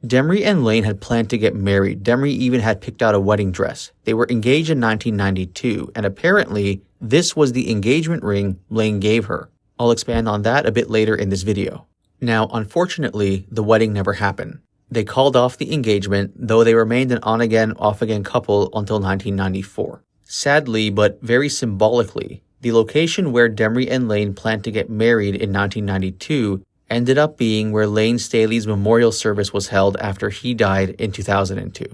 Demri and Layne had planned to get married. Demri even had picked out a wedding dress. They were engaged in 1992, and apparently, this was the engagement ring Layne gave her. I'll expand on that a bit later in this video. Now, unfortunately, the wedding never happened. They called off the engagement, though they remained an on-again, off-again couple until 1994. Sadly, but very symbolically, the location where Demri and Layne planned to get married in 1992 ended up being where Layne Staley's memorial service was held after he died in 2002.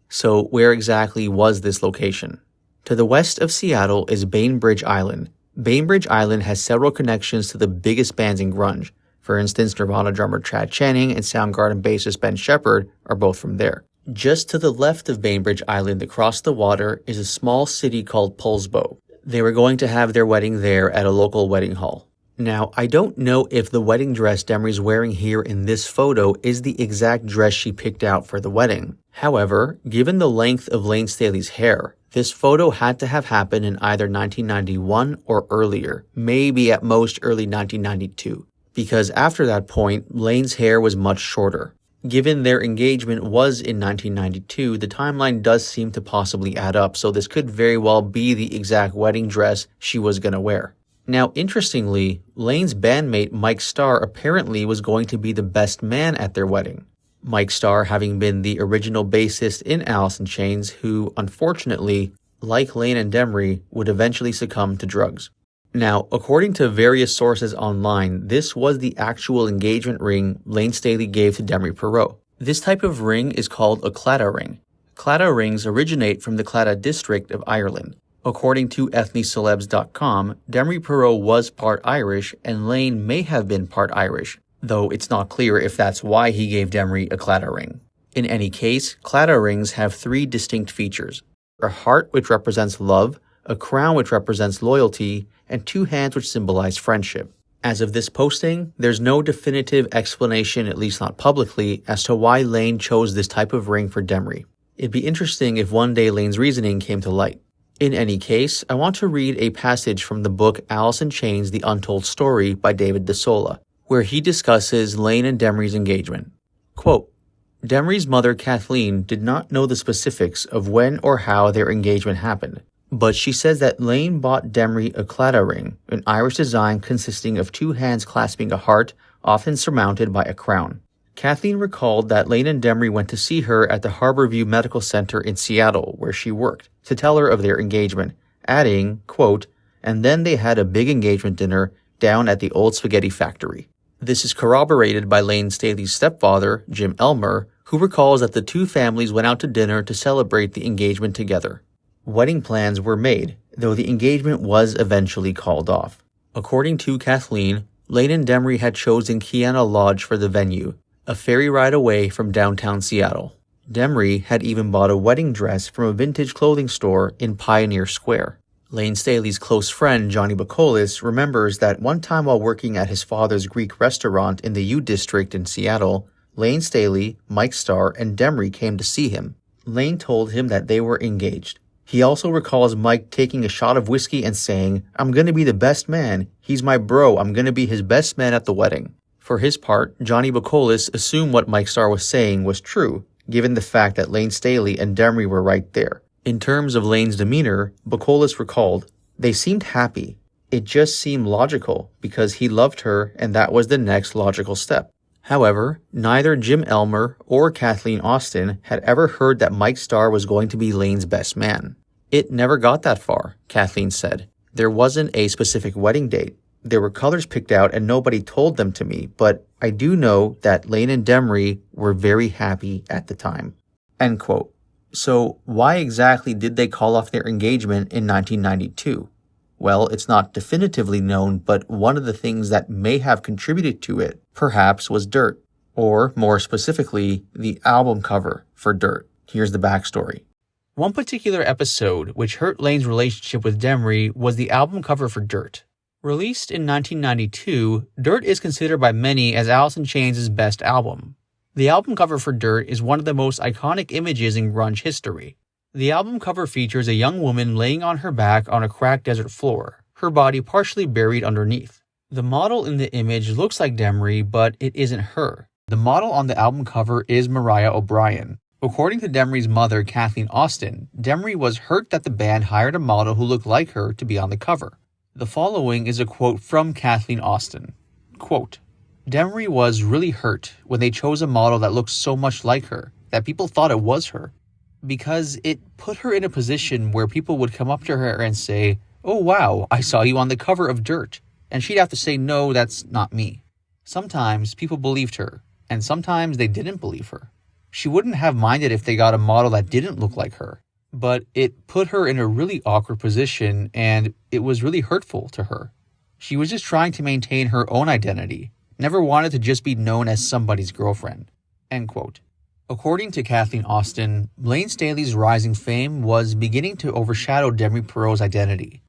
So where exactly was this location? To the west of Seattle is Bainbridge Island. Bainbridge Island has several connections to the biggest bands in grunge. For instance, Nirvana drummer Chad Channing and Soundgarden bassist Ben Shepherd are both from there. Just to the left of Bainbridge Island across the water is a small city called Poulsbo. They were going to have their wedding there at a local wedding hall. Now, I don't know if the wedding dress Demri's wearing here in this photo is the exact dress she picked out for the wedding. However, given the length of Layne Staley's hair, this photo had to have happened in either 1991 or earlier, maybe at most early 1992, because after that point, Layne's hair was much shorter. Given their engagement was in 1992, the timeline does seem to possibly add up, so this could very well be the exact wedding dress she was gonna wear. Now, interestingly, Layne's bandmate Mike Starr apparently was going to be the best man at their wedding. Mike Starr having been the original bassist in Alice in Chains who, unfortunately, like Layne and Demri, would eventually succumb to drugs. Now, according to various sources online, this was the actual engagement ring Layne Staley gave to Demri Parrott. This type of ring is called a claddagh ring. Claddagh rings originate from the Claddagh district of Ireland. According to ethnicelebs.com, Demri Parrott was part Irish and Layne may have been part Irish, though it's not clear if that's why he gave Demri a claddagh ring. In any case, claddagh rings have three distinct features: a heart which represents love, a crown which represents loyalty, and two hands which symbolize friendship. As of this posting, there's no definitive explanation, at least not publicly, as to why Layne chose this type of ring for Demri. It'd be interesting if one day Layne's reasoning came to light. In any case, I want to read a passage from the book Alice in Chains: The Untold Story by David DeSola, where he discusses Layne and Demri's engagement. Quote, Demri's mother Kathleen did not know the specifics of when or how their engagement happened, but she says that Layne bought Demri a claddagh ring, an Irish design consisting of two hands clasping a heart, often surmounted by a crown. Kathleen recalled that Layne and Demri went to see her at the Harborview Medical Center in Seattle, where she worked, to tell her of their engagement, adding, quote, and then they had a big engagement dinner down at the old spaghetti factory. This is corroborated by Layne Staley's stepfather, Jim Elmer, who recalls that the two families went out to dinner to celebrate the engagement together. Wedding plans were made, though the engagement was eventually called off. According to Kathleen, Layne and Demri had chosen Kiana Lodge for the venue, a ferry ride away from downtown Seattle. Demri had even bought a wedding dress from a vintage clothing store in Pioneer Square. Layne Staley's close friend Johnny Bacolis remembers that one time while working at his father's Greek restaurant in the U District in Seattle, Layne Staley, Mike Starr, and Demri came to see him. Layne told him that they were engaged. He also recalls Mike taking a shot of whiskey and saying, I'm gonna be the best man. He's my bro. I'm gonna be his best man at the wedding. For his part, Johnny Bacolis assumed what Mike Starr was saying was true, given the fact that Layne Staley and Demri were right there. In terms of Layne's demeanor, Bacolis recalled, they seemed happy. It just seemed logical because he loved her and that was the next logical step. However, neither Jim Elmer or Kathleen Austin had ever heard that Mike Starr was going to be Layne's best man. It never got that far, Kathleen said. There wasn't a specific wedding date. There were colors picked out and nobody told them to me, but I do know that Layne and Demri were very happy at the time. End quote. So why exactly did they call off their engagement in 1992? Well, it's not definitively known, but one of the things that may have contributed to it, perhaps, was dirt. Or, more specifically, the album cover for Dirt. Here's the backstory. One particular episode which hurt Layne's relationship with Demri was the album cover for Dirt. Released in 1992, Dirt is considered by many as Alice in Chains' best album. The album cover for Dirt is one of the most iconic images in grunge history. The album cover features a young woman laying on her back on a cracked desert floor, her body partially buried underneath. The model in the image looks like Demri, but it isn't her. The model on the album cover is Mariah O'Brien. According to Demri's mother, Kathleen Austin, Demri was hurt that the band hired a model who looked like her to be on the cover. The following is a quote from Kathleen Austin. Quote, Demri was really hurt when they chose a model that looked so much like her that people thought it was her, because it put her in a position where people would come up to her and say, "Oh wow, I saw you on the cover of Dirt," and she'd have to say, "No, that's not me." Sometimes people believed her, and sometimes they didn't believe her. She wouldn't have minded if they got a model that didn't look like her, but it put her in a really awkward position, and it was really hurtful to her. She was just trying to maintain her own identity, never wanted to just be known as somebody's girlfriend. End quote. According to Kathleen Austin, Layne Staley's rising fame was beginning to overshadow Demri Perot's identity.